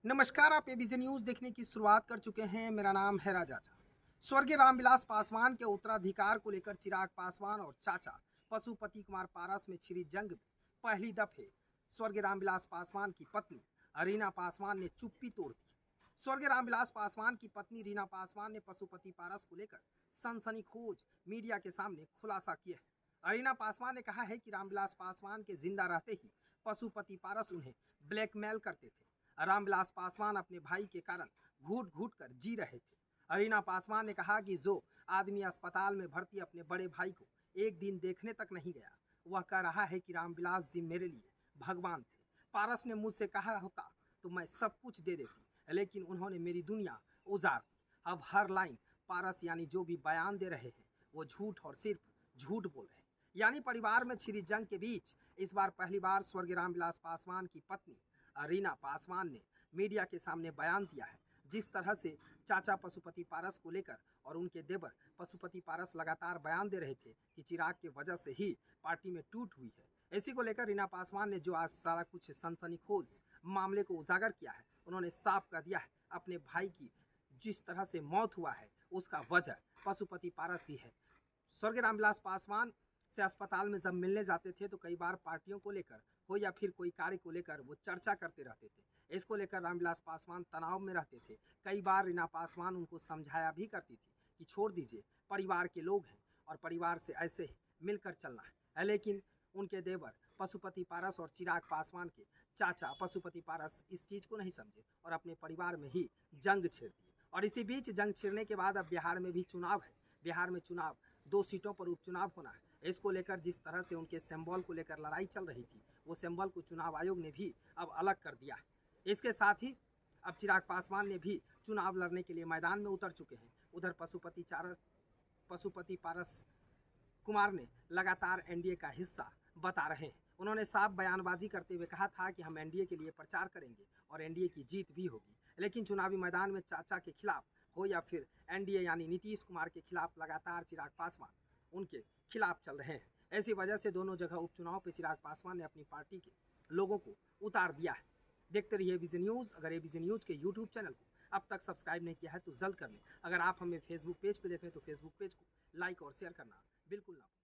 नमस्कार, आप ABJ news देखने की शुरुआत कर चुके हैं। मेरा नाम है राजा झा। स्वर्गीय रामविलास पासवान के उत्तराधिकार को लेकर चिराग पासवान और चाचा पशुपति कुमार पारस में छिड़ी जंग में पहली दफे स्वर्गीय रामविलास पासवान की पत्नी रीना पासवान ने चुप्पी तोड़ दी। स्वर्गीय रामविलास पासवान की पत्नी रीना पासवान ने पशुपति पारस को लेकर सनसनीखेज मीडिया के सामने खुलासा किया है। रीना पासवान ने कहा है कि रामविलास पासवान के जिंदा रहते ही पशुपति पारस उन्हें ब्लैकमेल करते थे। रामविलास पासवान अपने भाई के कारण घूट घूट कर जी रहे थे। रीना पासवान ने कहा कि जो आदमी अस्पताल में भर्ती अपने बड़े भाई को एक दिन देखने तक नहीं गया, वह कह रहा है कि रामविलास जी मेरे लिए भगवान थे। पारस ने मुझसे कहा होता तो मैं सब कुछ दे देती, लेकिन उन्होंने मेरी दुनिया उजाड़ दी। अब हर लाइन पारस यानी जो भी बयान दे रहे हैं वो झूठ और सिर्फ झूठ बोल रहे हैं। यानी परिवार में छिड़ी जंग के बीच इस बार पहली बार स्वर्गीय रामविलास पासवान की पत्नी रीना पासवान ने मीडिया के सामने बयान दिया है। जिस तरह से चाचा पशुपति पारस को लेकर और उनके देवर पशुपति पारस लगातार बयान दे रहे थे कि चिराग की वजह से ही पार्टी में टूट हुई है, इसी को लेकर रीना पासवान ने जो आज सारा कुछ सनसनीखेज मामले को उजागर किया है, उन्होंने साफ कर दिया है अपने भाई की जिस तरह से मौत हुआ है उसका वजह पशुपति पारस ही है। स्वर्गीय रामविलास पासवान से अस्पताल में जब मिलने जाते थे तो कई बार पार्टियों को लेकर हो या फिर कोई कार्य को लेकर वो चर्चा करते रहते थे। इसको लेकर रामविलास पासवान तनाव में रहते थे। कई बार रीना पासवान उनको समझाया भी करती थी कि छोड़ दीजिए, परिवार के लोग हैं और परिवार से ऐसे ही मिलकर चलना है। लेकिन उनके देवर पशुपति पारस और चिराग पासवान के चाचा पशुपति पारस इस चीज़ को नहीं समझे और अपने परिवार में ही जंग छेड़ दी। और इसी बीच जंग छिड़ने के बाद अब बिहार में भी चुनाव है। बिहार में चुनाव 2 सीटों पर उपचुनाव होना है। इसको लेकर जिस तरह से उनके सिंबल को लेकर लड़ाई चल रही थी, वो सिंबल को चुनाव आयोग ने भी अब अलग कर दिया है। इसके साथ ही अब चिराग पासवान ने भी चुनाव लड़ने के लिए मैदान में उतर चुके हैं। उधर पशुपति पारस कुमार ने लगातार एनडीए का हिस्सा बता रहे हैं। उन्होंने साफ बयानबाजी करते हुए कहा था कि हम एनडीए के लिए प्रचार करेंगे और एनडीए की जीत भी होगी। लेकिन चुनावी मैदान में चाचा के खिलाफ हो या फिर एनडीए यानी नीतीश कुमार के खिलाफ लगातार चिराग पासवान उनके खिलाफ चल रहे हैं। ऐसी वजह से दोनों जगह उपचुनाव पर चिराग पासवान ने अपनी पार्टी के लोगों को उतार दिया है। देखते रहिए एबीजे न्यूज़। अगर एबीजे न्यूज़ के यूट्यूब चैनल को अब तक सब्सक्राइब नहीं किया है तो जल्द कर लें। अगर आप हमें फेसबुक पेज पर देख रहे हैं तो फेसबुक पेज को लाइक और शेयर करना बिल्कुल ना भूलें।